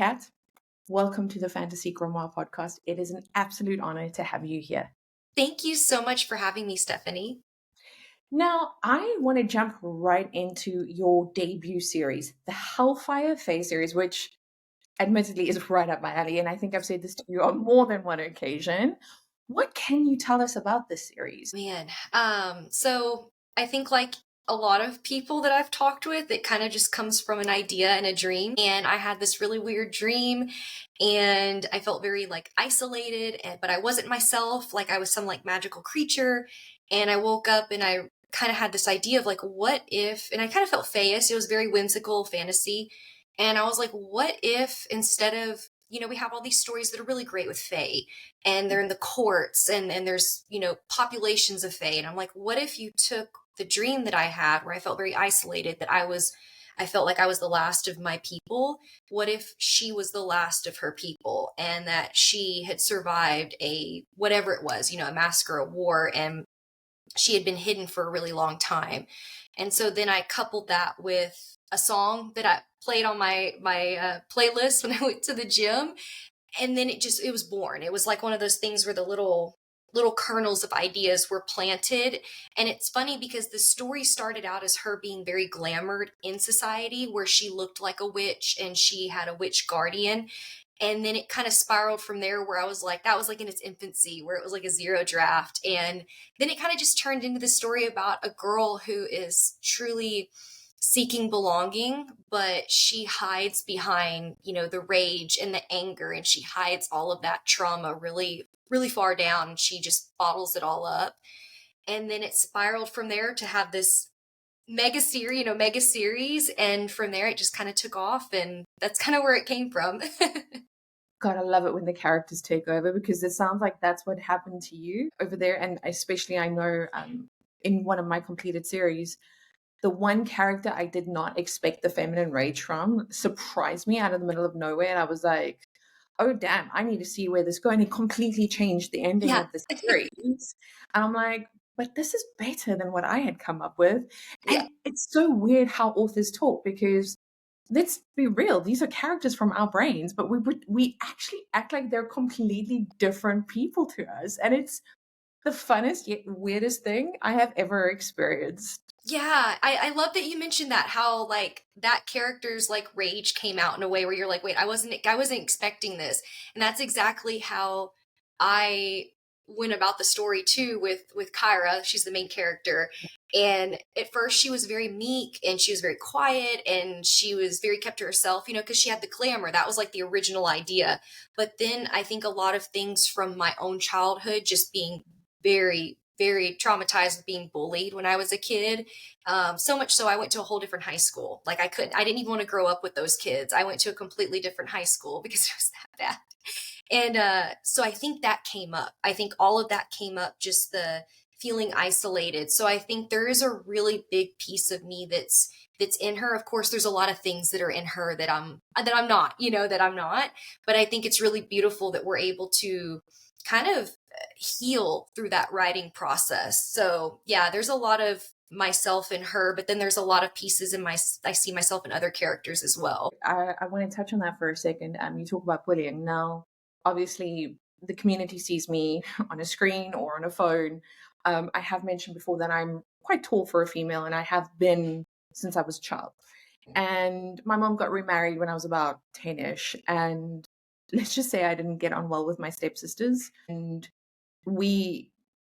Kat. Welcome to the Fantasy Grimoire Podcast. It is an absolute honor to have you here. Thank you so much for having me, Stephanie. Now, I want to jump right into your debut series, the Hellfire Fae series, which admittedly is right up my alley. And I think I've said this to you on more than one occasion. What can you tell us about this series? Man, so I think like a lot of people that I've talked with, it kind of just comes from an idea and a dream. And I had this really weird dream and I felt very like isolated, but I wasn't myself. Like I was some like magical creature. And I woke up and I kind of had this idea of like, what if, and I kind of felt Faious. It was very whimsical fantasy. And I was like, what if instead of, we have all these stories that are really great with Fae and they're in the courts and there's, populations of Fae. And I'm like, what if you took the dream that I had where I felt very isolated, that I felt like I was the last of my people. What if she was the last of her people and that she had survived whatever it was, a massacre, a war, and she had been hidden for a really long time. And so then I coupled that with a song that I played on my playlist when I went to the gym. And then it was born. It was like one of those things where the little kernels of ideas were planted. And it's funny because the story started out as her being very glamored in society, where she looked like a witch and she had a witch guardian. And then it kind of spiraled from there, where I was like, that was like in its infancy, where it was like a zero draft. And then it kind of just turned into the story about a girl who is truly seeking belonging, but she hides behind, the rage and the anger, and she hides all of that trauma really, really far down, and she just bottles it all up. And then it spiraled from there to have this mega series, and from there it just kind of took off, and that's kind of where it came from. God, I love it when the characters take over, because it sounds like that's what happened to you over there. And especially I know in one of my completed series, the one character I did not expect the feminine rage from surprised me out of the middle of nowhere. And I was like, oh, damn, I need to see where this is going. It completely changed the ending of the series. And I'm like, but this is better than what I had come up with. And it's so weird how authors talk, because let's be real, these are characters from our brains, but we actually act like they're completely different people to us. And it's the funnest yet weirdest thing I have ever experienced. Yeah, I love that you mentioned that, how like that character's like rage came out in a way where you're like, wait, I wasn't expecting this. And that's exactly how I went about the story too with Kyra. She's the main character. And at first she was very meek and she was very quiet and she was very kept to herself, because she had the glamour. That was like the original idea. But then I think a lot of things from my own childhood, just being very, very traumatized with being bullied when I was a kid. So much so I went to a whole different high school. Like I didn't even want to grow up with those kids. I went to a completely different high school because it was that bad. And so I think that came up. I think all of that came up, just the feeling isolated. So I think there is a really big piece of me that's in her. Of course, there's a lot of things that are in her that I'm not. But I think it's really beautiful that we're able to kind of heal through that writing process. So yeah, there's a lot of myself in her, but then there's a lot of pieces I see myself in other characters as well. I want to touch on that for a second. You talk about bullying. Now, obviously, the community sees me on a screen or on a phone. I have mentioned before that I'm quite tall for a female, and I have been since I was a child. And my mom got remarried when I was about 10-ish, and let's just say I didn't get on well with my stepsisters, and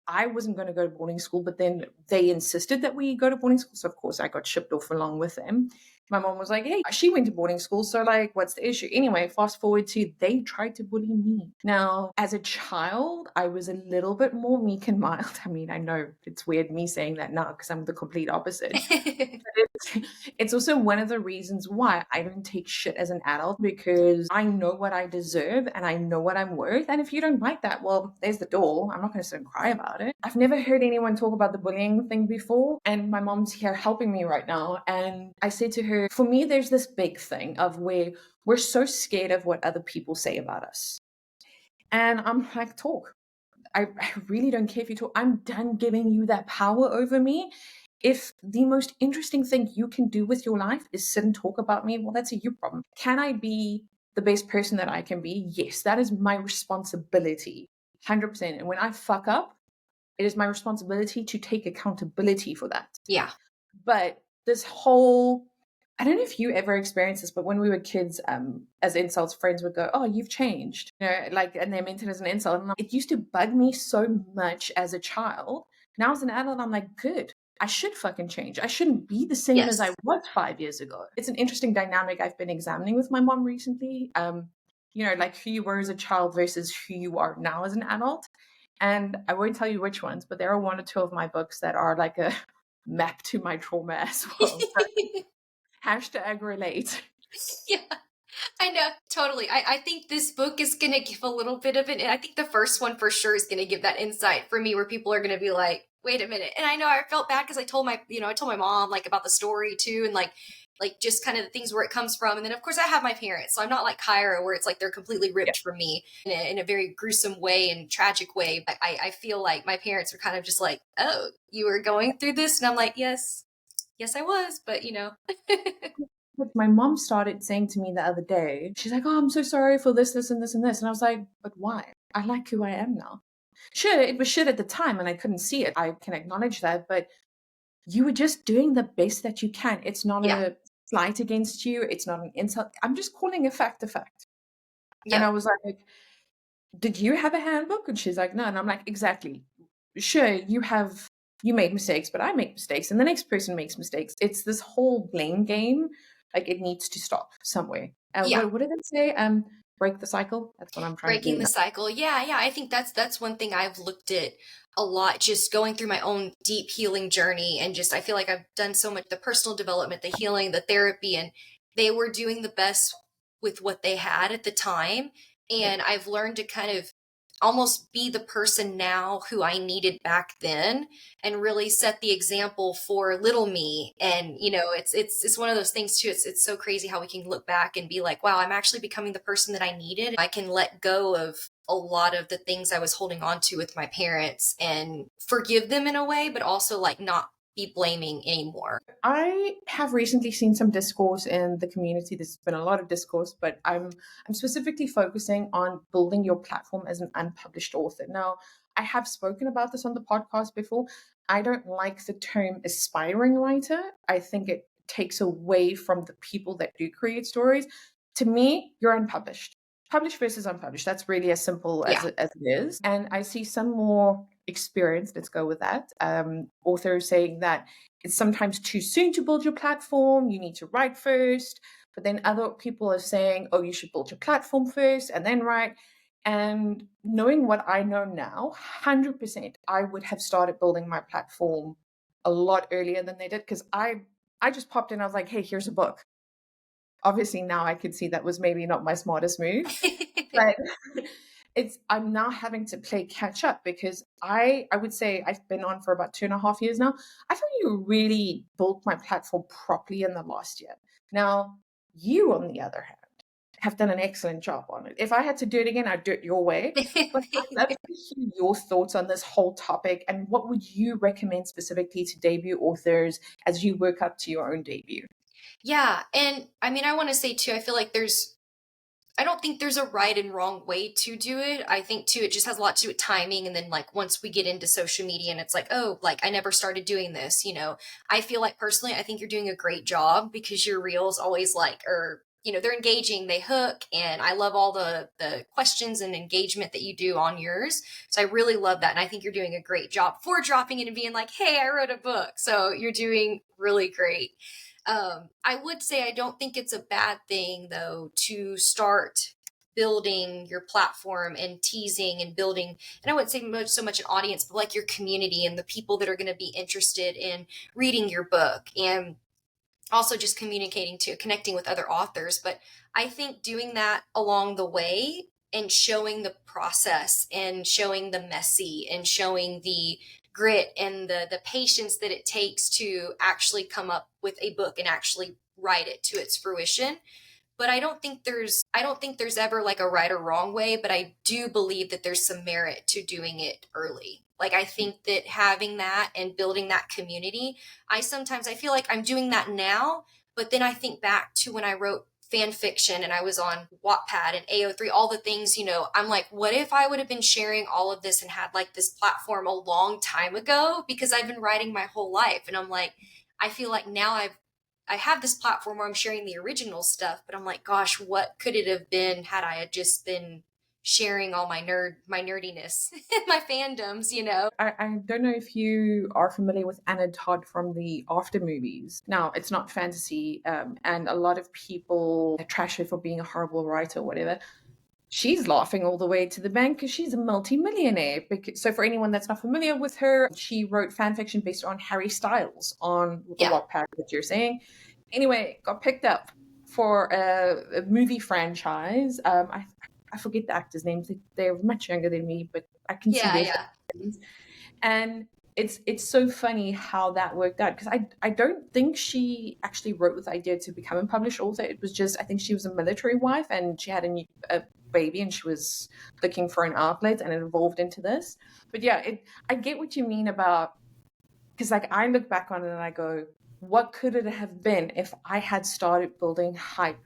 I wasn't going to go to boarding school, but then they insisted that we go to boarding school. So of course I got shipped off along with them. My mom was like, hey, she went to boarding school, so like, what's the issue? Anyway, fast forward to they tried to bully me. Now, as a child, I was a little bit more meek and mild. I mean, I know it's weird me saying that now because I'm the complete opposite. But it's also one of the reasons why I don't take shit as an adult, because I know what I deserve and I know what I'm worth. And if you don't like that, well, there's the door. I'm not going to sit and cry about it. I've never heard anyone talk about the bullying thing before. And my mom's here helping me right now. And I said to her, for me, there's this big thing of where we're so scared of what other people say about us. And I'm like, talk. I really don't care if you talk. I'm done giving you that power over me. If the most interesting thing you can do with your life is sit and talk about me, well, that's a you problem. Can I be the best person that I can be? Yes, that is my responsibility, 100%. And when I fuck up, it is my responsibility to take accountability for that. Yeah. But this whole, I don't know if you ever experienced this, but when we were kids, as insults, friends would go, "Oh, you've changed," like, and they meant it as an insult. And it used to bug me so much as a child. Now as an adult, I'm like, good. I should fucking change. I shouldn't be the same as I was 5 years ago. It's an interesting dynamic I've been examining with my mom recently. Like who you were as a child versus who you are now as an adult. And I won't tell you which ones, but there are one or two of my books that are like a map to my trauma as well. So hashtag relate. Yeah. I know, totally. I think this book is going to give a little bit of it. And I think the first one for sure is going to give that insight for me where people are going to be like, wait a minute. And I know I felt bad because I told my mom like about the story too. And like just kind of the things where it comes from. And then of course I have my parents. So I'm not like Kyra where it's like they're completely ripped from me in a very gruesome way and tragic way. But I feel like my parents were kind of just like, oh, you were going through this? And I'm like, yes, I was. But But my mom started saying to me the other day, she's like, "Oh, I'm so sorry for this, this, and this, and this." And I was like, "But why? I like who I am now." Sure, it was shit at the time and I couldn't see it. I can acknowledge that. But you were just doing the best that you can. It's not yeah. a slight against you. It's not an insult. I'm just calling a fact a fact. And Yeah. I was like, "Did you have a handbook?" And she's like, "No." And I'm like, "Exactly. Sure, you made mistakes, but I make mistakes and the next person makes mistakes." It's this whole blame game. Like it needs to stop somewhere. Yeah. What did it say? Break the cycle. That's what I'm trying to Breaking do the now. cycle. Yeah. I think that's one thing I've looked at a lot, just going through my own deep healing journey. And just I feel like I've done so much the personal development, the healing, the therapy, and they were doing the best with what they had at the time. Yeah. And I've learned to kind of almost be the person now who I needed back then and really set the example for little me. And it's one of those things too. It's so crazy how we can look back and be like, wow, I'm actually becoming the person that I needed. I can let go of a lot of the things I was holding on to with my parents and forgive them in a way, but also like not be blaming anymore. I have recently seen some discourse in the community. There's been a lot of discourse, but I'm specifically focusing on building your platform as an unpublished author. Now, I have spoken about this on the podcast before. I don't like the term aspiring writer. I think it takes away from the people that do create stories. To me, you're unpublished. Published versus unpublished. That's really as simple as Yeah. it is. And I see some more experienced, let's go with that, authors saying that it's sometimes too soon to build your platform. You need to write first. But then other people are saying, oh, you should build your platform first and then write. And knowing what I know now, 100%, I would have started building my platform a lot earlier than they did because I just popped in. I was like, hey, here's a book. Obviously, now I could see that was maybe not my smartest move. But I'm now having to play catch up because I would say I've been on for about 2.5 years now. I feel you really built my platform properly in the last year. Now, you, on the other hand, have done an excellent job on it. If I had to do it again, I'd do it your way. But I'd love to hear your thoughts on this whole topic and what would you recommend specifically to debut authors as you work up to your own debut? Yeah. And I mean, I want to say too, I don't think there's a right and wrong way to do it. I think too, it just has a lot to do with timing. And then like once we get into social media and it's like, oh, like I never started doing this, I feel like personally, I think you're doing a great job because your reels always they're engaging, they hook. And I love all the questions and engagement that you do on yours. So I really love that. And I think you're doing a great job for dropping it and being like, hey, I wrote a book. So you're doing really great. I would say I don't think it's a bad thing, though, to start building your platform and teasing and building, and I wouldn't say so much an audience, but like your community and the people that are going to be interested in reading your book and also just connecting with other authors. But I think doing that along the way and showing the process and showing the messy and showing the grit and the patience that it takes to actually come up with a book and actually write it to its fruition. But I don't think there's ever like a right or wrong way, but I do believe that there's some merit to doing it early. Like I think that having that and building that community, I feel like I'm doing that now, but then I think back to when I wrote fan fiction and I was on Wattpad and AO3, all the things, I'm like, what if I would have been sharing all of this and had like this platform a long time ago? Because I've been writing my whole life. And I'm like, I feel like now I have this platform where I'm sharing the original stuff, but I'm like, gosh, what could it have been had I had just been sharing all my nerdiness, my fandoms, I don't know if you are familiar with Anna Todd from the After movies. Now, it's not fantasy, and a lot of people trash her for being a horrible writer or whatever. She's laughing all the way to the bank because she's a multi-millionaire. So for anyone that's not familiar with her, she wrote fan fiction based on Harry Styles on the Wattpad that you're saying. Anyway, got picked up for a movie franchise. I forget the actors' names. They're much younger than me, but I can see their faces. And it's so funny how that worked out, because I don't think she actually wrote with the idea to become a published author. It was just, I think she was a military wife and she had a baby and she was looking for an outlet, and it evolved into this. But yeah, I get what you mean about, because like I look back on it and I go, what could it have been if I had started building hype?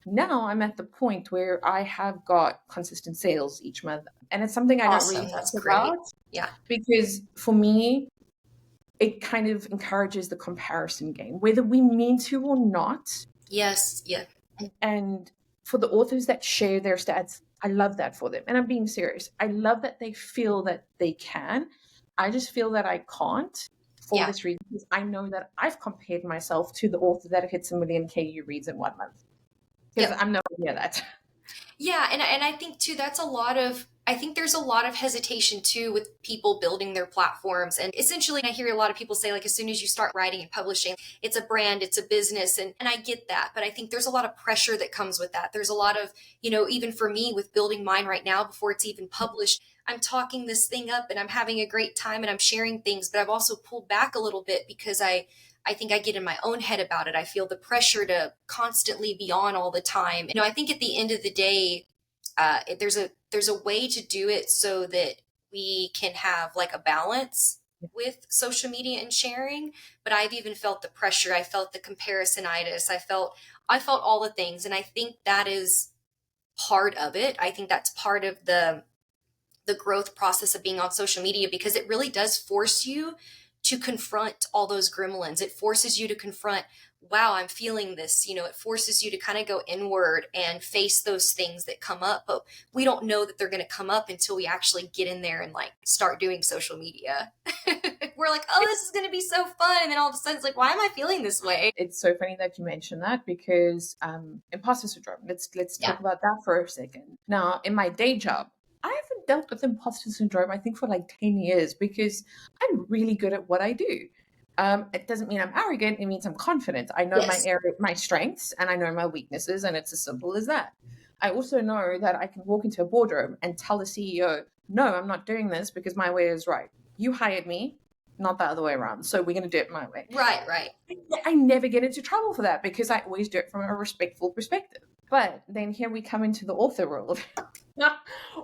Now I'm at the point where I have got consistent sales each month, and it's something I don't really think about. Yeah, because for me, it kind of encourages the comparison game, whether we mean to or not. Yes, yeah. And for the authors that share their stats, I love that for them. And I'm being serious. I love that they feel that they can. I just feel that I can't for this reason, because I know that I've compared myself to the author that hits 1 million KU reads in 1 month. Because I'm nowhere near that. Yeah, and I think too, I think there's a lot of hesitation too with people building their platforms. And essentially I hear a lot of people say, like, as soon as you start writing and publishing, it's a brand, it's a business. And I get that, but I think there's a lot of pressure that comes with that. There's a lot of, even for me with building mine right now, before it's even published, I'm talking this thing up and I'm having a great time and I'm sharing things, but I've also pulled back a little bit because I think I get in my own head about it. I feel the pressure to constantly be on all the time. I think at the end of the day, there's a way to do it so that we can have like a balance with social media and sharing. But I've even felt the pressure. I felt the comparisonitis. I felt all the things. And I think that is part of it. I think that's part of the growth process of being on social media, because it really does force you to confront all those gremlins. It forces you to confront, wow, I'm feeling this. It forces you to kind of go inward and face those things that come up. But we don't know that they're going to come up until we actually get in there and like start doing social media. We're like, oh, this is going to be so fun. And then all of a sudden it's like, why am I feeling this way? It's so funny that you mentioned that, because imposter syndrome, let's talk about that for a second. Now, in my day job, I haven't dealt with imposter syndrome, I think, for like 10 years, because I'm really good at what I do. It doesn't mean I'm arrogant. It means I'm confident. I know my strengths and I know my weaknesses, and it's as simple as that. I also know that I can walk into a boardroom and tell the CEO, no, I'm not doing this because my way is right. You hired me, not the other way around. So we're going to do it my way. Right. I never get into trouble for that because I always do it from a respectful perspective. But then here we come into the author world.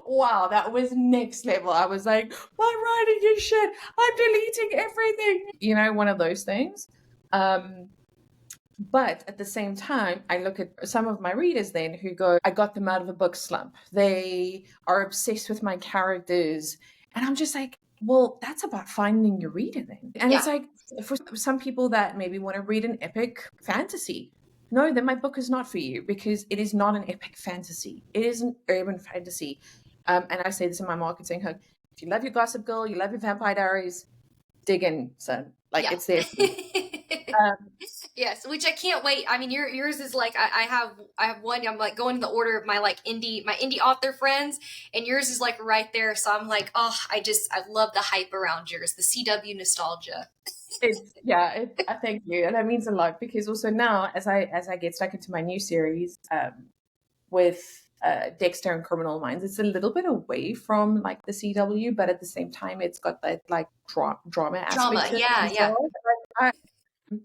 Wow, that was next level. I was like, my writing is shit. I'm deleting everything. One of those things. But at the same time, I look at some of my readers then who go, I got them out of a book slump. They are obsessed with my characters. And I'm just like, well, that's about finding your reader then. And it's like, for some people that maybe want to read an epic fantasy, no, then my book is not for you, because it is not an epic fantasy. It is an urban fantasy. And I say this in my marketing hook. If you love your Gossip Girl, you love your Vampire Diaries, dig in, son. It's there. Yes, which I can't wait. I mean, yours is like, I have one. I'm like going in the order of my like my indie author friends, and yours is like right there. So I'm like, oh, I love the hype around yours, the CW nostalgia. Thank you, and that means a lot, because also now as I get stuck into my new series with Dexter and Criminal Minds, it's a little bit away from like the CW, but at the same time it's got that like drama aspect.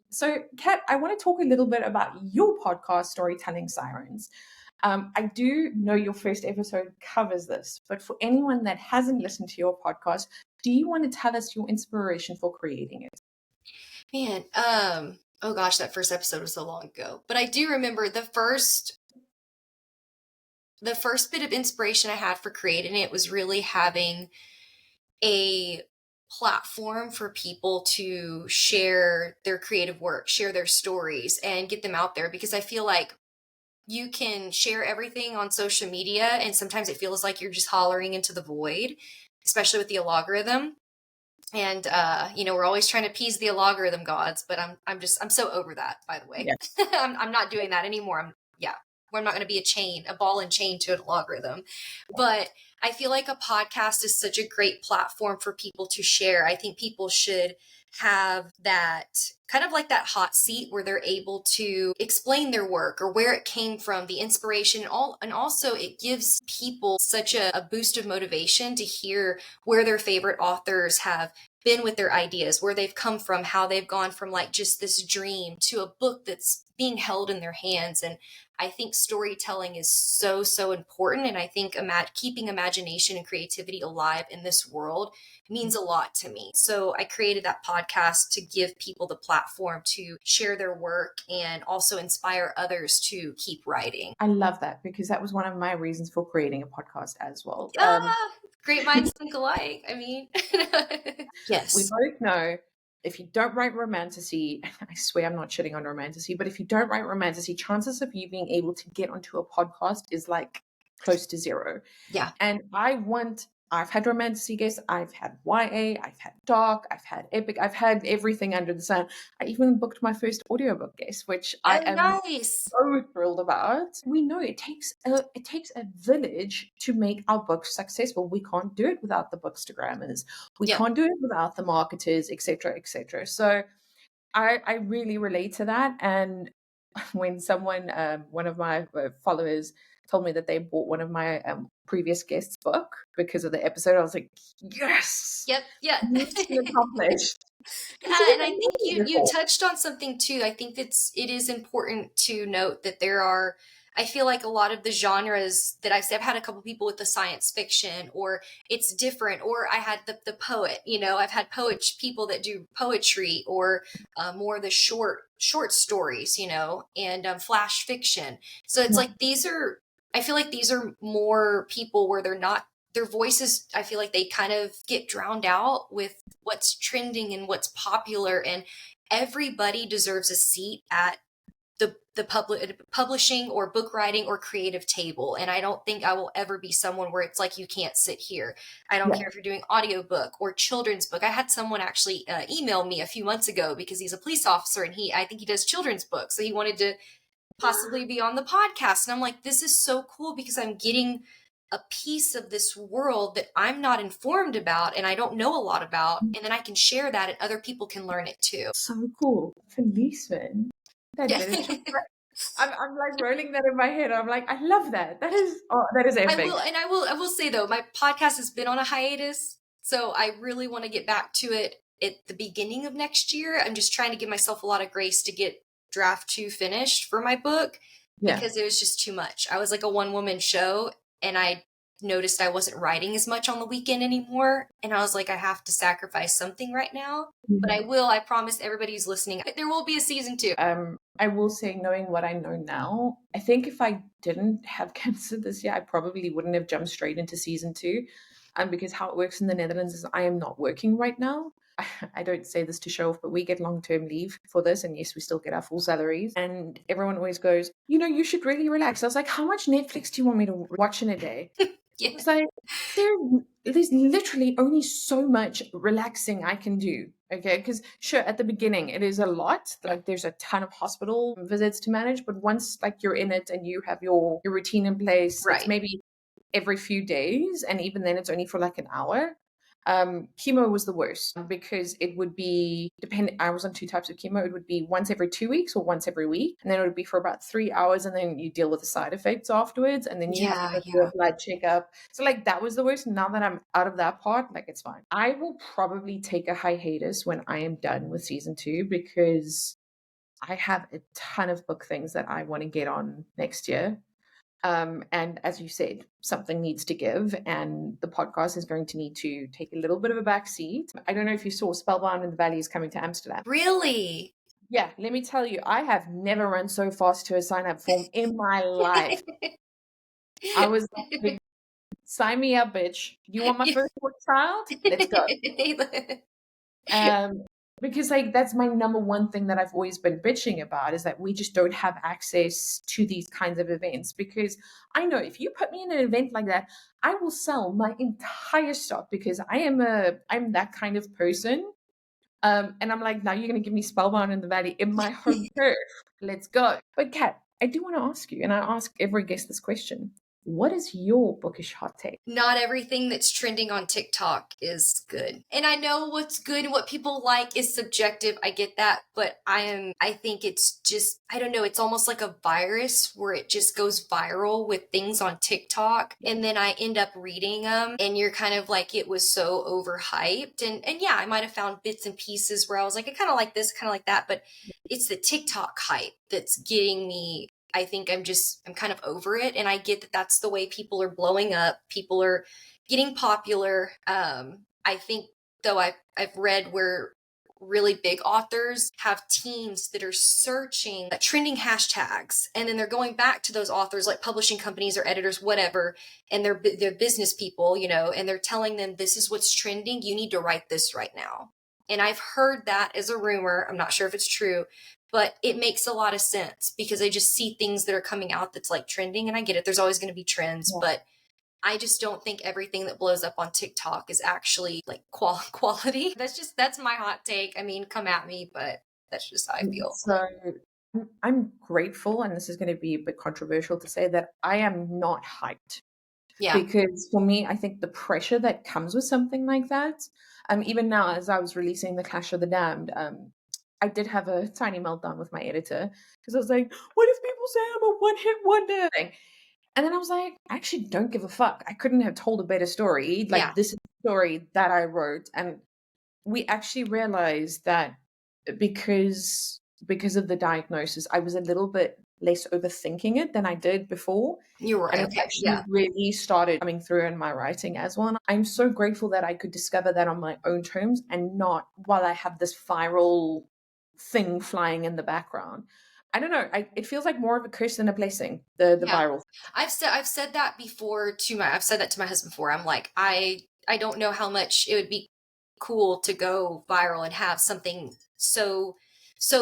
So Kat, I want to talk a little bit about your podcast, Storytelling Sirens. I do know your first episode covers this, but for anyone that hasn't listened to your podcast, do you want to tell us your inspiration for creating it? Man, Oh gosh, that first episode was so long ago. But I do remember the first bit of inspiration I had for creating it was really having a platform for people to share their creative work, share their stories, and get them out there, because I feel like you can share everything on social media and sometimes it feels like you're just hollering into the void, especially with the algorithm. And we're always trying to appease the algorithm gods, but I'm so over that, by the way. Yeah. I'm not doing that anymore. I'm not going to be a ball and chain to an algorithm. But I feel like a podcast is such a great platform for people to share. I think people should have that kind of like that hot seat where they're able to explain their work or where it came from, the inspiration, and also it gives people such a boost of motivation to hear where their favorite authors have been with their ideas, where they've come from, how they've gone from like just this dream to a book that's being held in their hands. And I think storytelling is so, so important. And I think keeping imagination and creativity alive in this world means a lot to me. So I created that podcast to give people the platform to share their work and also inspire others to keep writing. I love that, because that was one of my reasons for creating a podcast as well. Great minds think alike. I mean, yes. We both know if you don't write romantasy, I swear I'm not shitting on romantasy, but if you don't write romantasy, chances of you being able to get onto a podcast is like close to zero. Yeah. And I've had romantasy guests, I've had YA, I've had dark, I've had epic, I've had everything under the sun. I even booked my first audiobook guest, which I am nice. so thrilled about. We know it takes a village to make our books successful. We can't do it without the bookstagrammers. We can't do it without the marketers, etc., etc. So I really relate to that. And when someone, one of my followers, told me that they bought one of my previous guests' book because of the episode, I was like, yes, Yep. Yeah. mission accomplished. Yeah, and I think you touched on something too. I think it is important to note that I feel like a lot of the genres that I've had a couple people with the science fiction, or it's different, or I had the poet, I've had people that do poetry, or more the short stories, and flash fiction. So it's like I feel like these are more people where their voices, I feel like they kind of get drowned out with what's trending and what's popular, and everybody deserves a seat at the publishing or book writing or creative table. And I don't think I will ever be someone where it's like, you can't sit here. I don't care if you're doing audiobook or children's book. I had someone actually email me a few months ago because he's a police officer and I think he does children's books. So he wanted to possibly be on the podcast. And I'm like, this is so cool because I'm getting a piece of this world that I'm not informed about and I don't know a lot about. And then I can share that and other people can learn it too. So cool. Policeman. I'm like rolling that in my head. I'm like, I love that. That is epic. I will say though, my podcast has been on a hiatus. So I really want to get back to it at the beginning of next year. I'm just trying to give myself a lot of grace to get draft 2 finished for my book because it was just too much. I was like a one-woman show and I noticed I wasn't writing as much on the weekend anymore. And I was like, I have to sacrifice something right now. But I promise everybody who's listening, there will be a season 2. I will say, knowing what I know now, I think if I didn't have cancer this year, I probably wouldn't have jumped straight into season 2. Because how it works in the Netherlands is I am not working right now. I don't say this to show off, but we get long-term leave for this. And yes, we still get our full salaries. And everyone always goes, you should really relax. I was like, how much Netflix do you want me to watch in a day? It's like, there's literally only so much relaxing I can do. Okay, because sure, at the beginning it is a lot. Like there's a ton of hospital visits to manage, but once like you're in it and you have your routine in place, it's maybe every few days, and even then it's only for like an hour. Chemo was the worst because it would be I was on 2 types of chemo. It would be once every 2 weeks or once every week, and then it would be for about 3 hours, and then you deal with the side effects afterwards, and then you have to do a blood checkup. So like that was the worst. Now that I'm out of that part, like it's fine. I will probably take a hiatus when I am done with season 2 because I have a ton of book things that I want to get on next year. And as you said, something needs to give, and the podcast is going to need to take a little bit of a back seat. I don't know if you saw Spellbound in the Valley is coming to Amsterdam. Really? Yeah, let me tell you, I have never run so fast to a sign-up form in my life. I was like, sign me up, bitch. You want my firstborn child? Let's go. Um, because like that's my number one thing that I've always been bitching about is that we just don't have access to these kinds of events. Because I know if you put me in an event like that, I will sell my entire stock because I'm that kind of person. And I'm like, now you're gonna give me Spellbound in the Valley in my home turf. Let's go. But Kat, I do want to ask you, and I ask every guest this question. What is your bookish hot take? Not everything that's trending on TikTok is good. And I know what's good and what people like is subjective. I get that, but I think it's just, I don't know, it's almost like a virus where it just goes viral with things on TikTok. And then I end up reading them and you're kind of like, it was so overhyped. And yeah, I might have found bits and pieces where I was like, I kind of like this, kind of like that, but it's the TikTok hype that's getting me. I think I'm kind of over it. And I get that that's the way people are blowing up. People are getting popular. I think though I've read where really big authors have teams that are searching trending hashtags. And then they're going back to those authors like publishing companies or editors, whatever. And they're business people, and they're telling them, this is what's trending. You need to write this right now. And I've heard that as a rumor. I'm not sure if it's true, but it makes a lot of sense because I just see things that are coming out that's like trending, and I get it. There's always going to be trends, but I just don't think everything that blows up on TikTok is actually like quality. That's my hot take. I mean, come at me, but that's just how I feel. So I'm grateful, and this is going to be a bit controversial to say that I am not hyped. Yeah. Because for me, I think the pressure that comes with something like that, even now as I was releasing The Clash of the Damned, I did have a tiny meltdown with my editor because I was like, what if people say I'm a one-hit wonder? And then I was like, I actually don't give a fuck. I couldn't have told a better story. Like, Yeah. this is the story that I wrote. And we actually realized that because of the diagnosis, I was a little bit less overthinking it than I did before. You were And it's okay. actually Yeah. really started coming through in my writing as well. And I'm so grateful that I could discover that on my own terms and not while I have this viral thing flying in the background. I don't know. It feels like more of a curse than a blessing, the Yeah. viral. I've said that before I've said that to my husband before. I'm like, I don't know how much it would be cool to go viral and have something so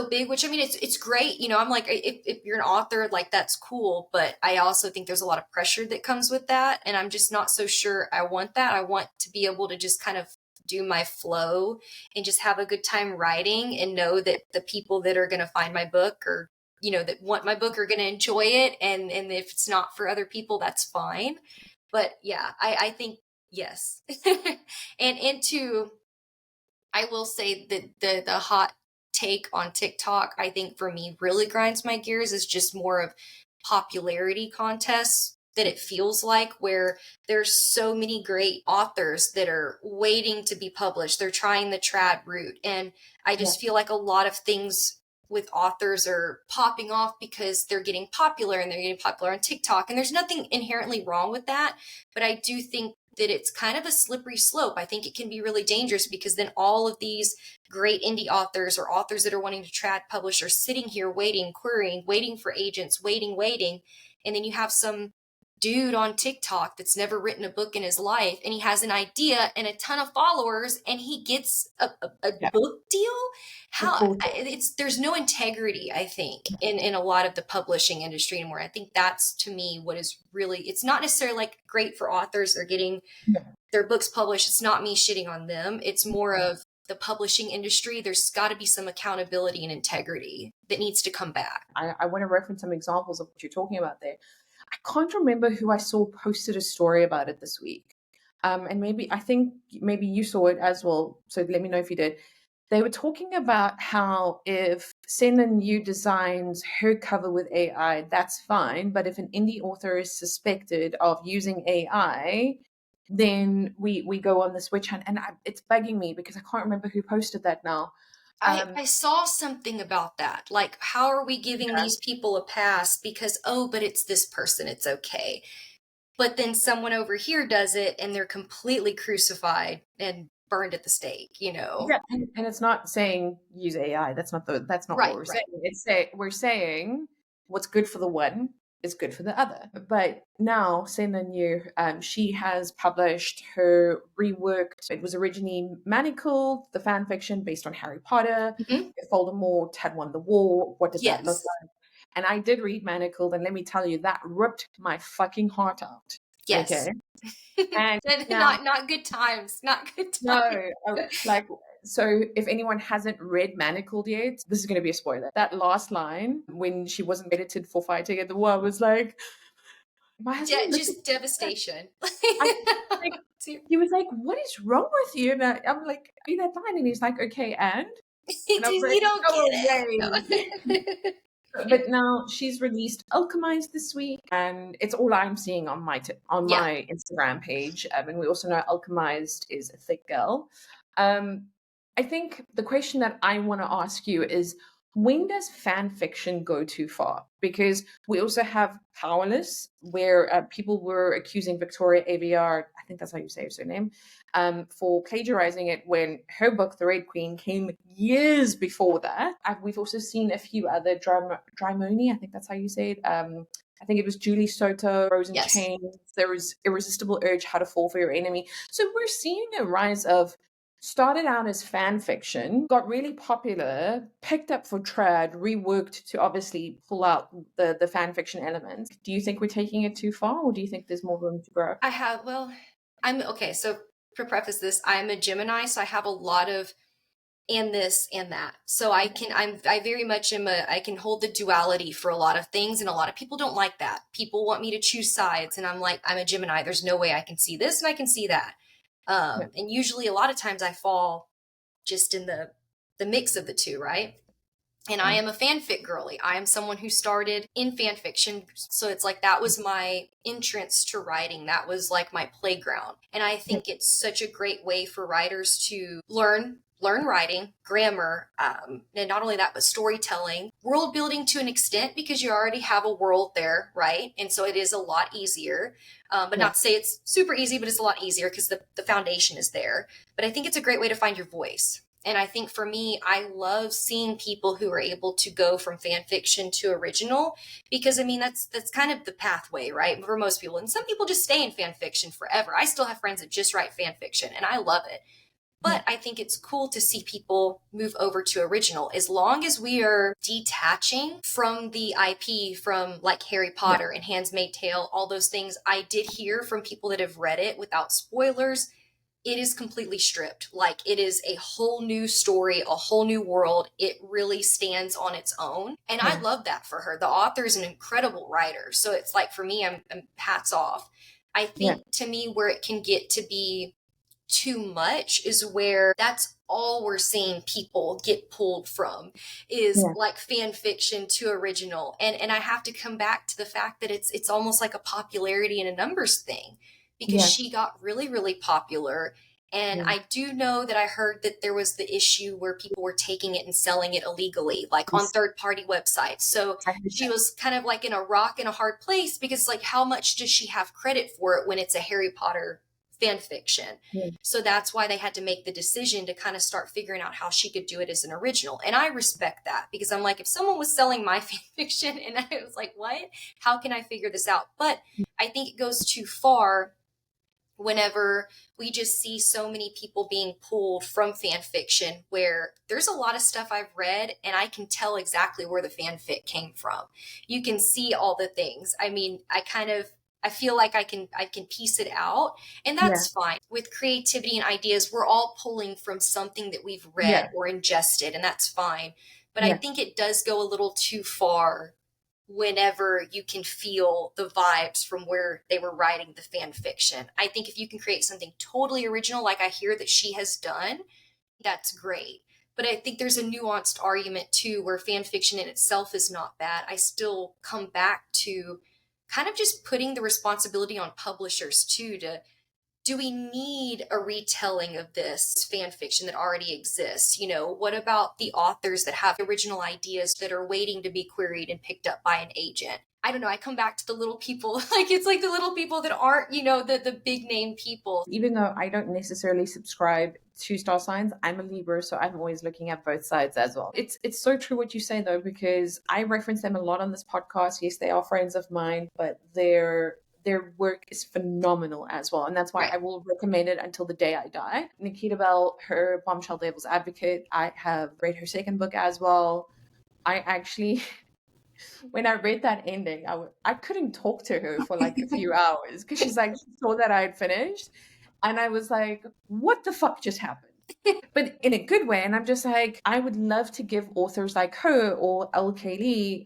big, which I mean, it's great. I'm like, if you're an author, like that's cool. But I also think there's a lot of pressure that comes with that. And I'm just not so sure I want that. I want to be able to just kind of do my flow and just have a good time writing and know that the people that are going to find my book or that want my book are going to enjoy it. And if it's not for other people, that's fine. But yeah, I think yes. And into, I will say that the hot take on TikTok, I think for me really grinds my gears is just more of popularity contests that it feels like where there's so many great authors that are waiting to be published. They're trying the trad route. And I just feel like a lot of things with authors are popping off because they're getting popular and they're getting popular on TikTok. And there's nothing inherently wrong with that. But I do think that it's kind of a slippery slope. I think it can be really dangerous because then all of these great indie authors or authors that are wanting to trad publish are sitting here waiting, querying, waiting for agents, waiting. And then you have some dude on TikTok that's never written a book in his life and he has an idea and a ton of followers and he gets a book deal. There's no integrity, I think, in a lot of the publishing industry anymore. I think that's to me what is really, it's not necessarily like great for authors. They're getting their books published. It's not me shitting on them. It's more of the publishing industry. There's got to be some accountability and integrity that needs to come back. I want to reference some examples of what you're talking about there. I can't remember who I saw posted a story about it this week. And I think maybe you saw it as well. So let me know if you did. They were talking about how if Senan Yu designs her cover with AI, that's fine. But if an indie author is suspected of using AI, then we go on this witch hunt. And it's bugging me because I can't remember who posted that now. I saw something about that. Like, how are we giving these people a pass because, but it's this person, it's okay. But then someone over here does it and they're completely crucified. And burned at the stake, you know? Yeah, and it's not saying use AI. That's not what Right, we're right. saying. We're saying what's good for the one is good for the other. But now, Sena New, she has published her reworked. It was originally Manacled, the fan fiction based on Harry Potter. Mhm. If Voldemort had won the war, what did that look Yes. like? And I did read Manacled, and let me tell you, that ripped my fucking heart out. Yes. Okay, and now Not good times. Not good no, times. like, so if anyone hasn't read Manacled yet, this is going to be a spoiler. That last line, when she wasn't credited for fighting at the war, was like, my husband looked at Just devastation. I like, he was like, what is wrong with you? And I'm like, you know, fine. And he's like, okay, and I was like, You don't go get away. it. But now she's released Alchemized this week, and it's all I'm seeing on on Yeah. my Instagram page. And we also know Alchemized is a thick girl. Um, I think the question that I want to ask you is, when does fan fiction go too far? Because we also have Powerless, where people were accusing Victoria AVR, I think that's how you say her surname, for plagiarizing it when her book, The Red Queen, came years before that. We've also seen a few other Drimoni, I think that's how you say it. I think it was Julie Soto, Frozen Yes. Chains. There was Irresistible Urge, How to Fall for Your Enemy. So we're seeing a rise of started out as fan fiction, got really popular, picked up for trad, reworked to obviously pull out the fan fiction elements. Do you think we're taking it too far, or do you think there's more room to grow? I'm okay. So to preface this, I'm a Gemini, so I have a lot of and this and that. So I very much I can hold the duality for a lot of things, and a lot of people don't like that. People want me to choose sides, and I'm like, I'm a Gemini. There's no way I can see this and I can see that. Yeah. And usually a lot of times I fall just in the mix of the two, right? And I Yeah. am a fanfic girly. I am someone who started in fan fiction. So it's like that was my entrance to writing. That was like my playground. And I Yeah. think it's such a great way for writers to learn writing, grammar, and not only that, but storytelling, world building to an extent, because you already have a world there, right? And so it is a lot easier. But Yeah. not to say it's super easy, but it's a lot easier because the foundation is there. But I think it's a great way to find your voice. And I think for me, I love seeing people who are able to go from fan fiction to original, because I mean that's kind of the pathway, right? For most people. And some people just stay in fan fiction forever. I still have friends that just write fan fiction and I love it. But I think it's cool to see people move over to original, as long as we are detaching from the IP, from like Harry Yeah. Potter and Handmaid's Tale, all those things. I did hear from people that have read it without spoilers, it is completely stripped. Like it is a whole new story, a whole new world. It really stands on its own. And I Yeah. love that for her. The author is an incredible writer. So it's like, for me, I'm hats off. I Yeah. think to me, where it can get to be too much is where that's all we're seeing people get pulled from, is Yeah. like fan fiction to original. And I have to come back to the fact that it's almost like a popularity and a numbers thing, because Yeah. she got really, really popular. And Yeah. I do know that I heard that there was the issue where people were taking it and selling it illegally, like on Yes, third party websites. So I heard she that. was kind of like in a rock and a hard place, because like, how much does she have credit for it when it's a Harry Potter fan fiction? Yeah. So that's why they had to make the decision to kind of start figuring out how she could do it as an original. And I respect that, because I'm like, if someone was selling my fan fiction and I was like, what? How can I figure this out? But I think it goes too far whenever we just see so many people being pulled from fan fiction, where there's a lot of stuff I've read and I can tell exactly where the fanfic came from. You can see all the things. I mean, I feel like I can piece it out, and Yeah. that's fine. With creativity and ideas, we're all pulling from something that we've read Yeah. or ingested, and that's fine. But I Yeah. think it does go a little too far whenever you can feel the vibes from where they were writing the fan fiction. I think if you can create something totally original, like I hear that she has done, that's great. But I think there's a nuanced argument too, where fan fiction in itself is not bad. I still come back to kind of just putting the responsibility on publishers too, to do we need a retelling of this fan fiction that already exists? You know, what about the authors that have original ideas that are waiting to be queried and picked up by an agent? I don't know. I come back to the little people, like it's like the little people that aren't, you know, the big name people. Even though I don't necessarily subscribe to star signs, I'm a Libra, so I'm always looking at both sides as well. It's so true what you say though, because I reference them a lot on this podcast. Yes, they are friends of mine, but their work is phenomenal as well. And that's why Right. I will recommend it until the day I die. Nikita Bell, her Bombshell Devil's Advocate, I have read her second book as well. I actually, when I read that ending, I couldn't talk to her for like a few hours because she's like, she saw that I had finished. And I was like, what the fuck just happened? But in a good way. And I'm just like, I would love to give authors like her or L.K. Lee,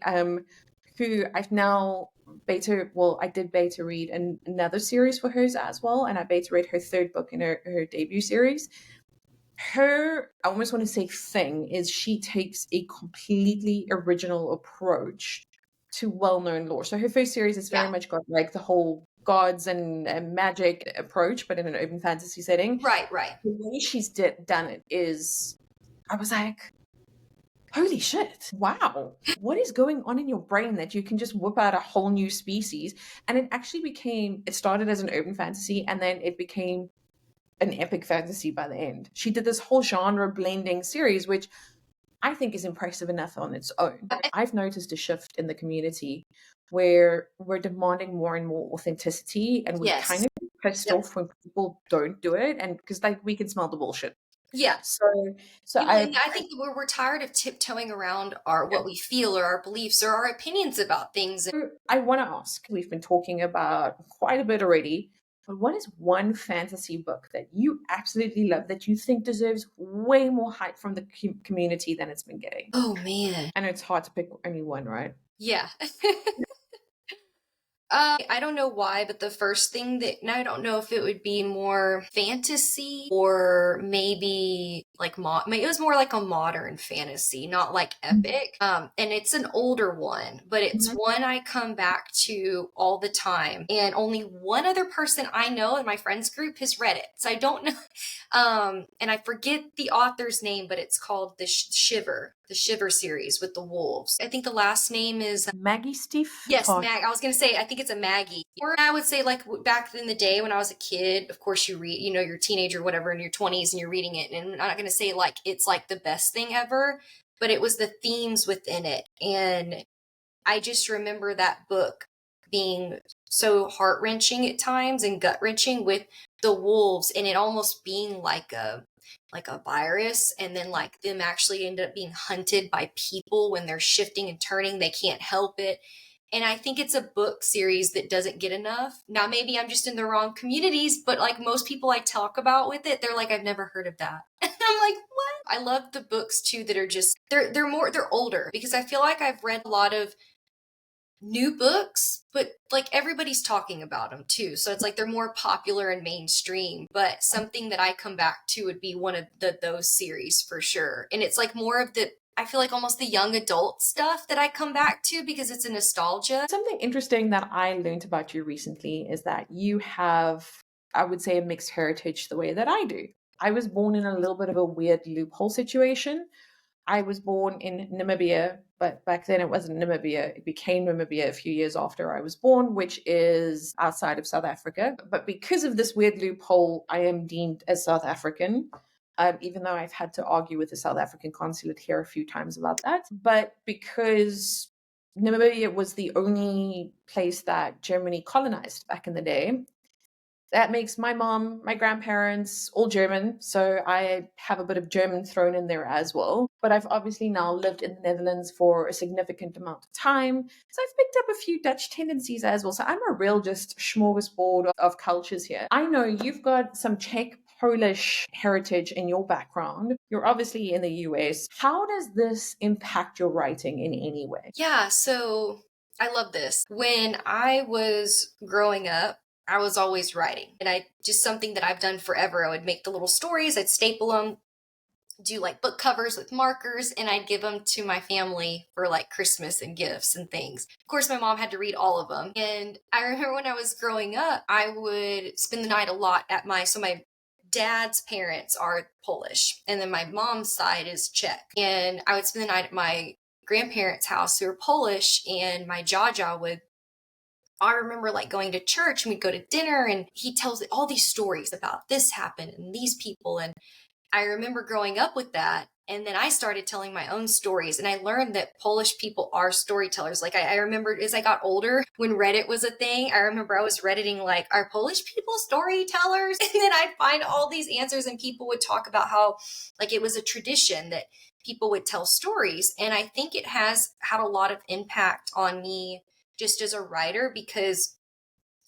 who I've now I did beta read another series for hers as well. And I beta read her third book in her debut series. Her, I almost want to say thing, is she takes a completely original approach to well-known lore. So her first series is very much got like the whole gods and magic approach, but in an open fantasy setting. Right. The way she's done it is, I was like, holy shit, wow, what is going on in your brain that you can just whip out a whole new species? And it started as an open fantasy and then it became an epic fantasy by the end. She did this whole genre blending series, which I think is impressive enough on its own. I've noticed a shift in the community where we're demanding more and more authenticity, and we're kind of pissed off when people don't do it, and because like we can smell the bullshit. Yeah. So I think we're tired of tiptoeing around what we feel or our beliefs or our opinions about things. I want to ask, we've been talking about quite a bit already, but what is one fantasy book that you absolutely love that you think deserves way more hype from the community than it's been getting? Oh man. I know it's hard to pick only one, right? Yeah. I don't know why, but the first thing and I don't know if it would be more fantasy or maybe like it was more like a modern fantasy, not like epic. And it's an older one, but it's one I come back to all the time. And only one other person I know in my friends group has read it, so I don't know. And I forget the author's name, but it's called the Shiver series with the wolves. I think the last name is Maggie Steve. Yes, Mag. I was going to say, I think it's a Maggie. Or I would say, like, back in the day when I was a kid, of course you read, you're a teenager or whatever in your 20s and you're reading it. And I'm not going to say, like, it's like the best thing ever, but it was the themes within it. And I just remember that book being so heart-wrenching at times and gut-wrenching with the wolves, and it almost being like a virus, and then like them actually end up being hunted by people when they're shifting and turning, they can't help it. And I think it's a book series that doesn't get enough. Now maybe I'm just in the wrong communities, but like most people I talk about with it, they're like, I've never heard of that. And I'm like, what? I love the books too that are just they're older, because I feel like I've read a lot of new books, but like everybody's talking about them too, so it's like they're more popular and mainstream. But something that I come back to would be one of those series for sure. And it's like more of I feel like almost the young adult stuff that I come back to because it's a nostalgia. Something interesting that I learned about you recently is that you have, I would say, a mixed heritage the way that I do. I was born in a little bit of a weird loophole situation. I was born in Namibia, but back then it wasn't Namibia. It became Namibia a few years after I was born, which is outside of South Africa. But because of this weird loophole, I am deemed as South African, even though I've had to argue with the South African consulate here a few times about that. But because Namibia was the only place that Germany colonized back in the day, that makes my mom, my grandparents, all German. So I have a bit of German thrown in there as well. But I've obviously now lived in the Netherlands for a significant amount of time. So I've picked up a few Dutch tendencies as well. So I'm a real just smorgasbord of cultures here. I know you've got some Czech, Polish heritage in your background. You're obviously in the US. How does this impact your writing in any way? Yeah, so I love this. When I was growing up, I was always writing, and just something that I've done forever. I would make the little stories, I'd staple them, do like book covers with markers, and I'd give them to my family for like Christmas and gifts and things. Of course, my mom had to read all of them. And I remember when I was growing up, I would spend the night a lot at my dad's parents are Polish, and then my mom's side is Czech. And I would spend the night at my grandparents' house who are Polish, and my Jaja would I remember like going to church and we'd go to dinner and he tells all these stories about this happened and these people. And I remember growing up with that. And then I started telling my own stories, and I learned that Polish people are storytellers. Like I remember as I got older, when Reddit was a thing, I remember I was Redditing like, are Polish people storytellers? And then I'd find all these answers, and people would talk about how like it was a tradition that people would tell stories. And I think it has had a lot of impact on me just as a writer, because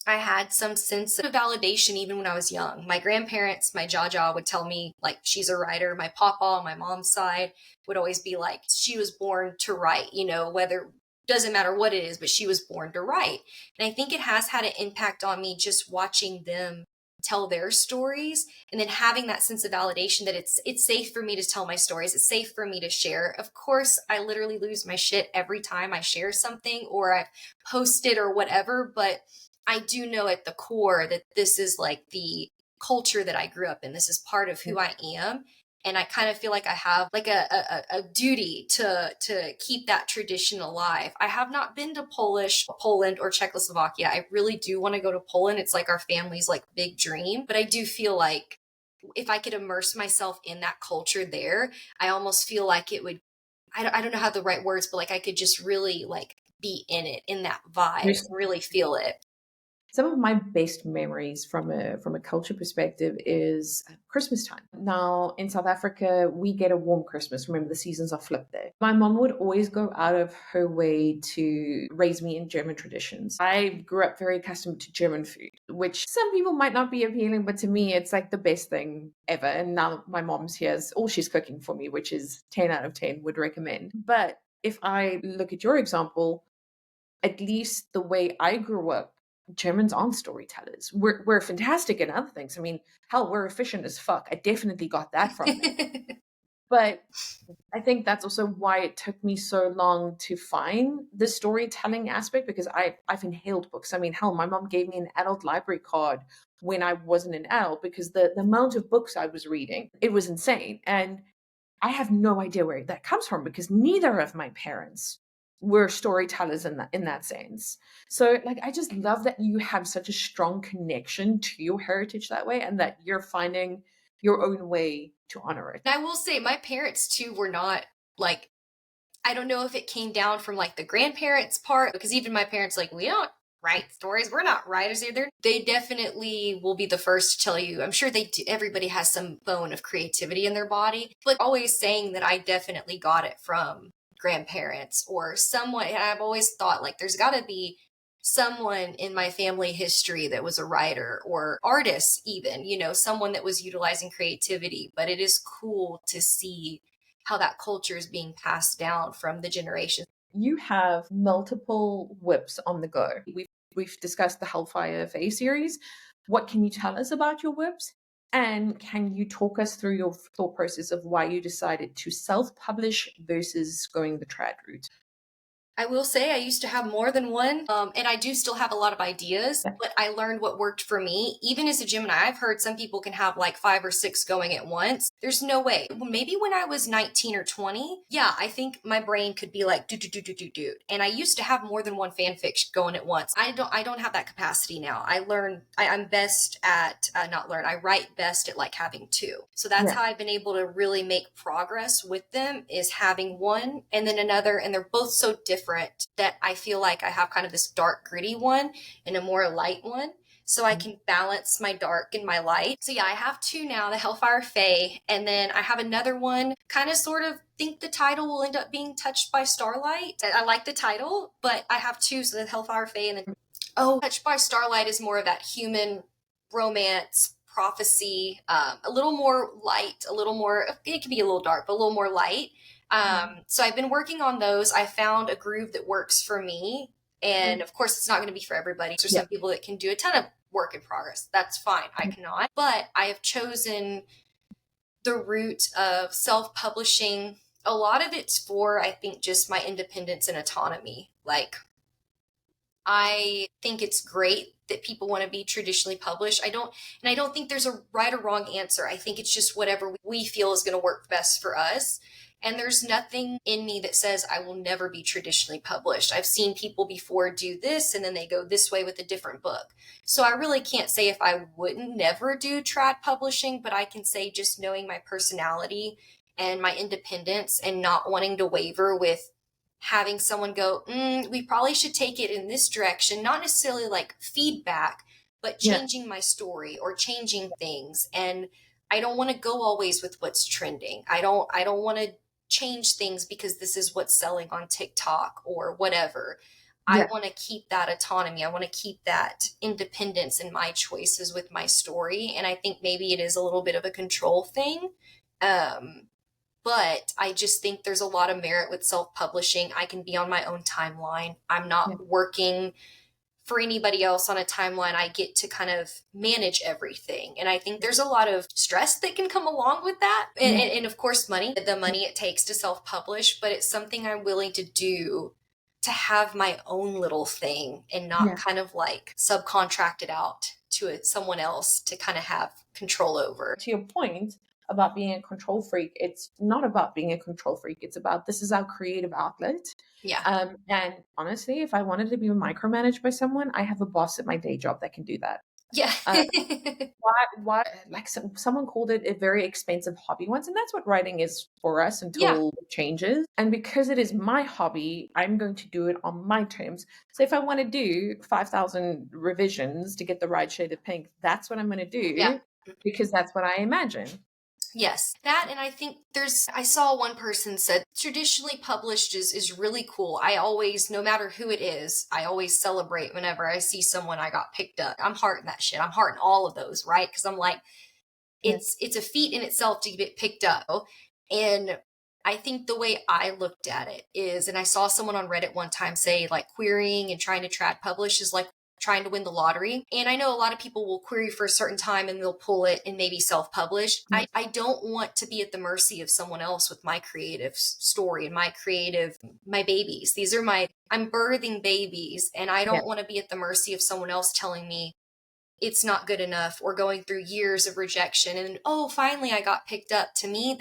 I had some sense of validation even when I was young. My grandparents, my Jaja would tell me like she's a writer. My papa on my mom's side would always be like, she was born to write, whether doesn't matter what it is, but she was born to write. And I think it has had an impact on me just watching them tell their stories, and then having that sense of validation that it's safe for me to tell my stories. It's safe for me to share. Of course, I literally lose my shit every time I share something or I post it or whatever, but I do know at the core that this is like the culture that I grew up in. This is part of who I am. And I kind of feel like I have like a duty to keep that tradition alive. I have not been to Poland, or Czechoslovakia. I really do want to go to Poland. It's like our family's like big dream. But I do feel like if I could immerse myself in that culture there, I almost feel like it would, I don't know how the right words, but like I could just really like be in it, in that vibe, really feel it. Some of my best memories from a culture perspective is Christmas time. Now, in South Africa, we get a warm Christmas. Remember, the seasons are flipped there. My mom would always go out of her way to raise me in German traditions. I grew up very accustomed to German food, which some people might not be appealing, but to me, it's like the best thing ever. And now my mom's here, all she's cooking for me, which is 10 out of 10, would recommend. But if I look at your example, at least the way I grew up, Germans aren't storytellers. We're fantastic in other things. I mean, hell, we're efficient as fuck. I definitely got that from them. But I think that's also why it took me so long to find the storytelling aspect, because I've inhaled books. I mean, hell, my mom gave me an adult library card when I wasn't an adult, because the amount of books I was reading, it was insane. And I have no idea where that comes from, because neither of my parents were storytellers in that sense. So like I just love that you have such a strong connection to your heritage that way, and that you're finding your own way to honor it. And I will say my parents too were not like, I don't know if it came down from like the grandparents part, because even my parents like, we don't write stories. We're not writers either. They definitely will be the first to tell you. I'm sure they do. Everybody has some bone of creativity in their body, but always saying that I definitely got it from grandparents or someone. And I've always thought like there's got to be someone in my family history that was a writer or artist, even, someone that was utilizing creativity. But it is cool to see how that culture is being passed down from the generation. You have multiple whips on the go. We've discussed the Hellfire FA series. What can you tell us about your whips? And can you talk us through your thought process of why you decided to self-publish versus going the trad route? I will say I used to have more than one, and I do still have a lot of ideas, but I learned what worked for me. Even as a Gemini, I've heard some people can have like 5 or 6 going at once. There's no way. Maybe when I was 19 or 20, yeah, I think my brain could be like, do. And I used to have more than one fanfic going at once. I don't have that capacity now. I'm best at, I write best at like having 2. So that's how I've been able to really make progress with them, is having one and then another. And they're both so different that I feel like I have kind of this dark, gritty one and a more light one. So I can balance my dark and my light. So yeah, I have 2 now, the Hellfire Fae. And then I have another one, kind of sort of think the title will end up being Touched by Starlight. I like the title, but I have 2, so the Hellfire Fae and then, Touched by Starlight is more of that human romance, prophecy, a little more light, a little more, it can be a little dark, but a little more light. So I've been working on those. I found a groove that works for me. And of course, it's not going to be for everybody. There's some people that can do a ton of work in progress. That's fine. I cannot. But I have chosen the root of self-publishing, a lot of it's for, I think, just my independence and autonomy. Like, I think it's great that people want to be traditionally published. I don't think there's a right or wrong answer. I think it's just whatever we feel is going to work best for us. And there's nothing in me that says I will never be traditionally published. I've seen people before do this and then they go this way with a different book. So I really can't say if I wouldn't never do trad publishing, but I can say just knowing my personality and my independence and not wanting to waver with having someone go, we probably should take it in this direction, not necessarily like feedback, but changing my story or changing things. And I don't want to go always with what's trending. I don't want to change things because this is what's selling on TikTok or whatever. I want to keep that autonomy. I want to keep that independence in my choices with my story. And I think maybe it is a little bit of a control thing. But I just think there's a lot of merit with self-publishing. I can be on my own timeline. I'm not working for anybody else on a timeline. I get to kind of manage everything. And I think there's a lot of stress that can come along with that. And of course, the money it takes to self-publish, but it's something I'm willing to do to have my own little thing and not kind of like subcontract it out to someone else to kind of have control over. To your point about being a control freak, it's not about being a control freak. It's about, this is our creative outlet. And honestly, if I wanted to be micromanaged by someone, I have a boss at my day job that can do that. Why like someone called it a very expensive hobby once, and that's what writing is for us until it changes. And because it is my hobby, I'm going to do it on my terms. So if I want to do 5,000 revisions to get the right shade of pink, that's what I'm going to do because that's what I imagine. Yes, that, and I think I saw one person said traditionally published is really cool. I always, no matter who it is, I always celebrate whenever I see someone I got picked up. I'm hearting that shit. I'm hearting all of those, right? Because I'm like, it's a feat in itself to get picked up. And I think the way I looked at it is, and I saw someone on Reddit one time say like querying and trying to trad publish is like trying to win the lottery. And I know a lot of people will query for a certain time and they'll pull it and maybe self-publish. I don't want to be at the mercy of someone else with my creative story and my babies. I'm birthing babies, and I don't want to be at the mercy of someone else telling me it's not good enough or going through years of rejection. And, finally I got picked up. To me,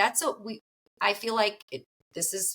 I feel like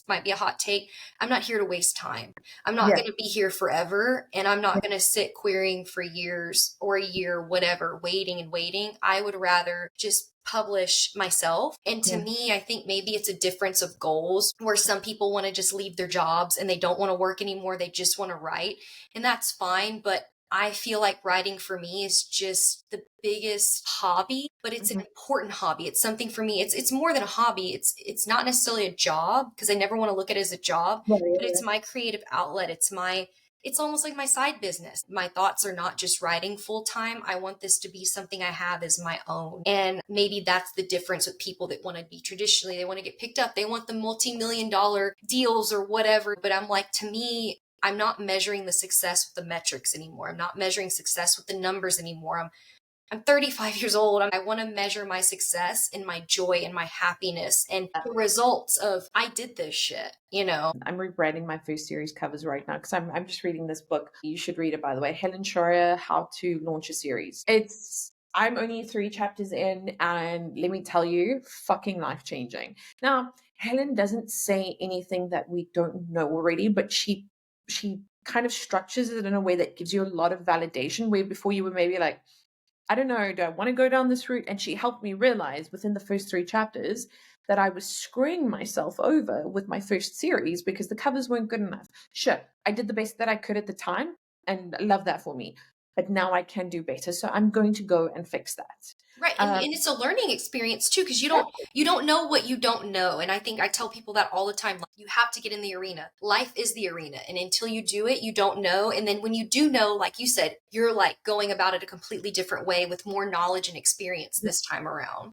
might be a hot take. I'm not here to waste time. I'm not going to be here forever, and I'm not going to sit querying for years or a year, whatever, waiting and waiting. I would rather just publish myself. And to me, I think maybe it's a difference of goals where some people want to just leave their jobs and they don't want to work anymore. They just want to write, and that's fine. But I feel like writing for me is just the biggest hobby, but it's an important hobby. It's something for me. It's more than a hobby. It's not necessarily a job, because I never want to look at it as a job, but it's my creative outlet. It's almost like my side business. My thoughts are not just writing full time. I want this to be something I have as my own. And maybe that's the difference with people that want to be traditionally, they want to get picked up. They want the multi-million-dollar deals or whatever. But I'm like, to me, I'm not measuring the success with the metrics anymore. I'm not measuring success with the numbers anymore. I'm 35 years old. I want to measure my success and my joy and my happiness and the results of, I did this shit, I'm rebranding my first series covers right now because I'm just reading this book. You should read it, by the way. Helen Scheuer, How to Launch a Series. I'm only 3 chapters in, and let me tell you, fucking life-changing. Now, Helen doesn't say anything that we don't know already, but she kind of structures it in a way that gives you a lot of validation, where before you were maybe like, I don't know, do I want to go down this route? And she helped me realize within the first 3 chapters that I was screwing myself over with my first series because the covers weren't good enough. Sure, I did the best that I could at the time, and I love that for me. But now I can do better. So I'm going to go and fix that. Right. And it's a learning experience too, because you don't know what you don't know. And I think I tell people that all the time. Like, you have to get in the arena. Life is the arena. And until you do it, you don't know. And then when you do know, like you said, you're like going about it a completely different way with more knowledge and experience this time around.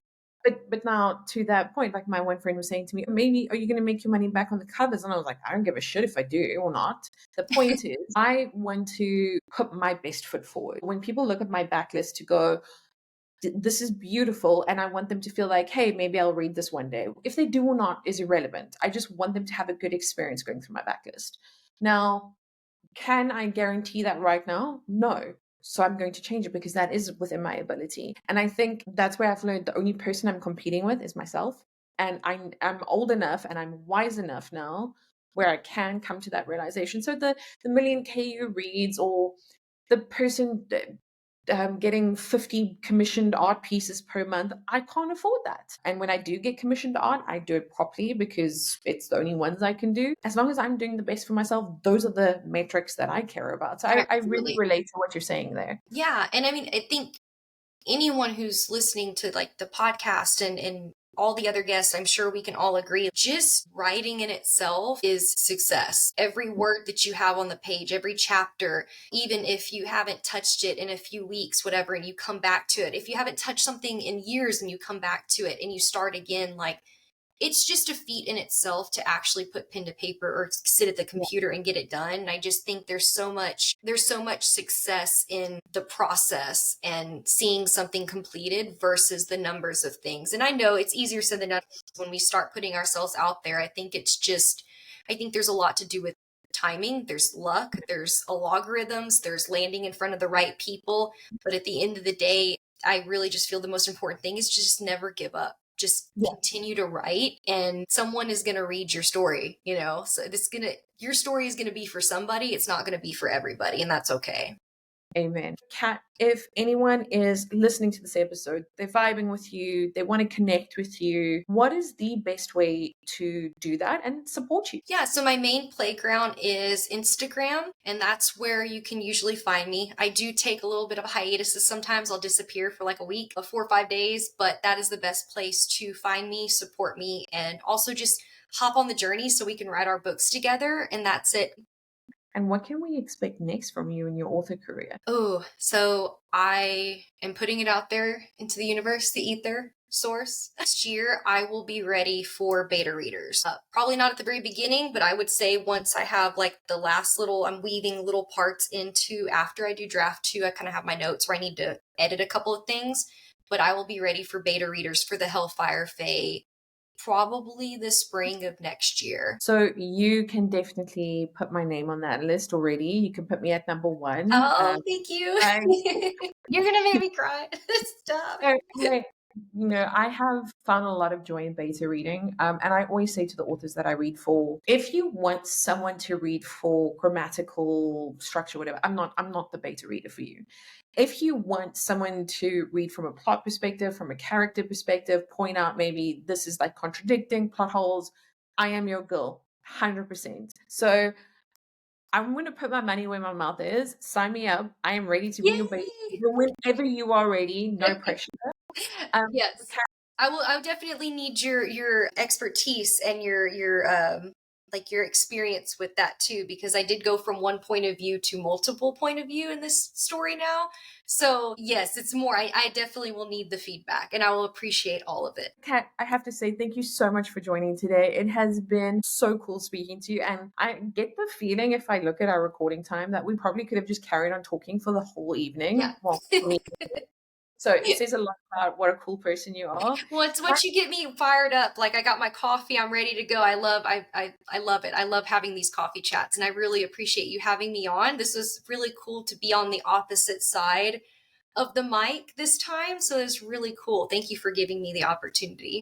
But now, to that point, like my one friend was saying to me, maybe, are you going to make your money back on the covers? And I was like, I don't give a shit if I do or not. The point is, I want to put my best foot forward. When people look at my backlist to go, this is beautiful, and I want them to feel like, hey, maybe I'll read this one day. If they do or not is irrelevant. I just want them to have a good experience going through my backlist. Now, can I guarantee that right now? No. So I'm going to change it because that is within my ability. And I think that's where I've learned the only person I'm competing with is myself. And I'm old enough and I'm wise enough now where I can come to that realization. So the million KU reads, or the person getting 50 commissioned art pieces per month, I can't afford that. And when I do get commissioned art, I do it properly because it's the only ones I can do. As long as I'm doing the best for myself, those are the metrics that I care about. So I really relate to what you're saying there. Yeah. And I mean, I think anyone who's listening to like the podcast and all the other guests, I'm sure we can all agree, just writing in itself is success. Every word that you have on the page, every chapter, even if you haven't touched it in a few weeks, whatever, and you come back to it, if you haven't touched something in years and you come back to it and you start again, like, it's just a feat in itself to actually put pen to paper or sit at the computer and get it done. And I just think there's so much success in the process and seeing something completed versus the numbers of things. And I know it's easier said than done when we start putting ourselves out there. I think there's a lot to do with timing. There's luck, there's algorithms, there's landing in front of the right people. But at the end of the day, I really just feel the most important thing is just never give up. Just continue to write, and someone is going to read your story, so your story is going to be for somebody. It's not going to be for everybody, and that's okay. Amen. Kat, if anyone is listening to this episode, they're vibing with you, they want to connect with you, what is the best way to do that and support you? Yeah, so my main playground is Instagram, and that's where you can usually find me. I do take a little bit of a hiatus. Sometimes I'll disappear for like a week, 4 or 5 days, but that is the best place to find me, support me, and also just hop on the journey so we can write our books together, and that's it. And what can we expect next from you in your author career? Oh, so I am putting it out there into the universe, the ether source. Next year, I will be ready for beta readers. Probably not at the very beginning, but I would say once I have like the last I'm weaving little parts into after I do draft 2, I kind of have my notes where I need to edit a couple of things, but I will be ready for beta readers for the Hellfire Fae probably the spring of next year. So you can definitely put my name on that list already. You can put me at number 1. Oh, thank you. You're going to make me cry. Stop. I have found a lot of joy in beta reading. And I always say to the authors that I read for, if you want someone to read for grammatical structure, whatever, I'm not the beta reader for you. If you want someone to read from a plot perspective, from a character perspective, point out maybe this is like contradicting plot holes, I am your girl, 100%. So I'm going to put my money where my mouth is. Sign me up. I am ready to be your beta reader whenever you are ready. No pressure. Yes. I'll definitely need your expertise and your experience with that too, because I did go from one point of view to multiple point of view in this story now. So yes, it's more, I definitely will need the feedback and I will appreciate all of it. Kat, I have to say thank you so much for joining today. It has been so cool speaking to you. And I get the feeling, if I look at our recording time, that we probably could have just carried on talking for the whole evening. Yeah. Well, for me. So it says a lot about what a cool person you are. Well, it's what you get me fired up. Like I got my coffee, I'm ready to go. I love it. I love having these coffee chats, and I really appreciate you having me on. This was really cool to be on the opposite side of the mic this time. So it's really cool. Thank you for giving me the opportunity.